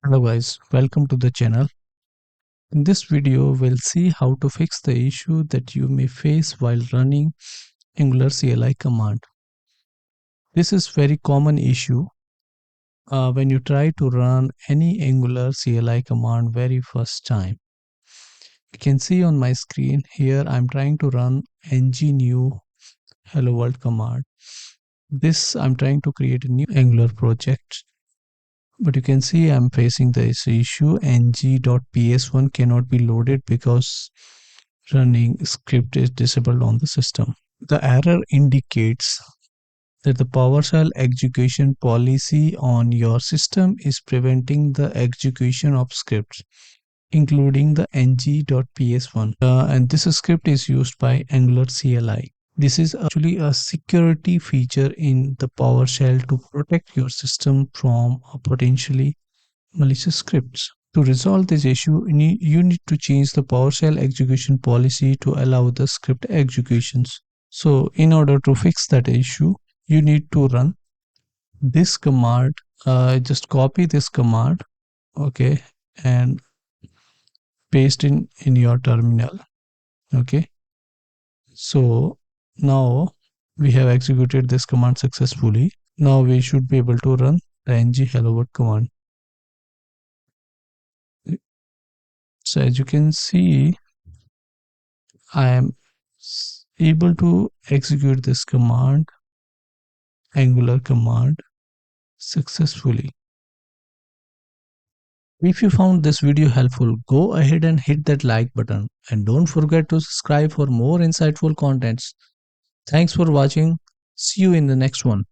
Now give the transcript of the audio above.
Hello guys, welcome to the channel. In this video, we'll see how to fix the issue that you may face while running Angular CLI command. This is very common issue when you try to run any Angular CLI command very first time. You can see on my screen here I'm trying to run ng hello world command. This I'm trying to create a new Angular project. But you can see I'm facing this issue ng.ps1 cannot be loaded because running script is disabled on the system. The error indicates that the PowerShell execution policy on your system is preventing the execution of scripts, including the ng.ps1. And this script is used by Angular CLI. This is actually a security feature in the PowerShell to protect your system from potentially malicious scripts. To resolve this issue, you need to change the PowerShell execution policy to allow the script executions. So in order to fix that issue, you need to run this command. Just copy this command, okay, and paste in your terminal, okay. So now we have executed this command successfully. Now we should be able to run the ng hello world command. So as you can see, I am able to execute this command, Angular command, successfully. If you found this video helpful, go ahead and hit that like button and don't forget to subscribe for more insightful contents. Thanks for watching. See you in the next one.